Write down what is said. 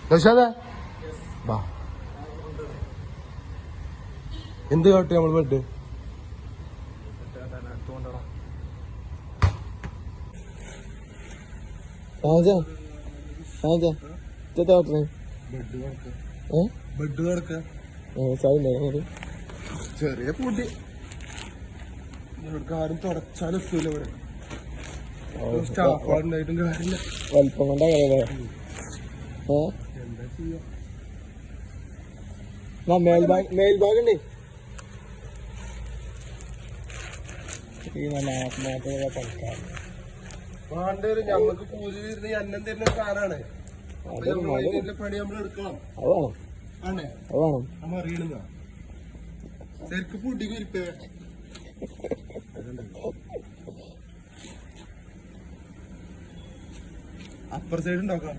നൗഷാദേ വാ എന്ത് കാട്ടി നമ്മൾ ബെഡ് ബെഡ് കിടക്ക ചെറിയ പൂട്ടി ആരും തുടച്ചാലും എത്തൂല ഇവിടെ സ്റ്റാഫുണ്ടായിട്ടും കാര്യമില്ല വലിപ്പം കൊണ്ടാ എന്താ ചെയ്യാ മേൽഭാഗണ്ടേ ഈ നല്ല ആത്മാർത്ഥത പണിക്കാറ് വേണ്ടവരും ഞമ്മക്ക് കൂലി തരുന്ന അന്നം തരുന്ന സാധനമാണ് പണി നമ്മൾ എടുക്കണം. അത് വേണം ആണേ അത് വേണം നമ്മ അറിയണ ശരിക്ക് പൊടി കുരിപ്പേ അപ്പർ സൈഡ് ഉണ്ടാക്കാം.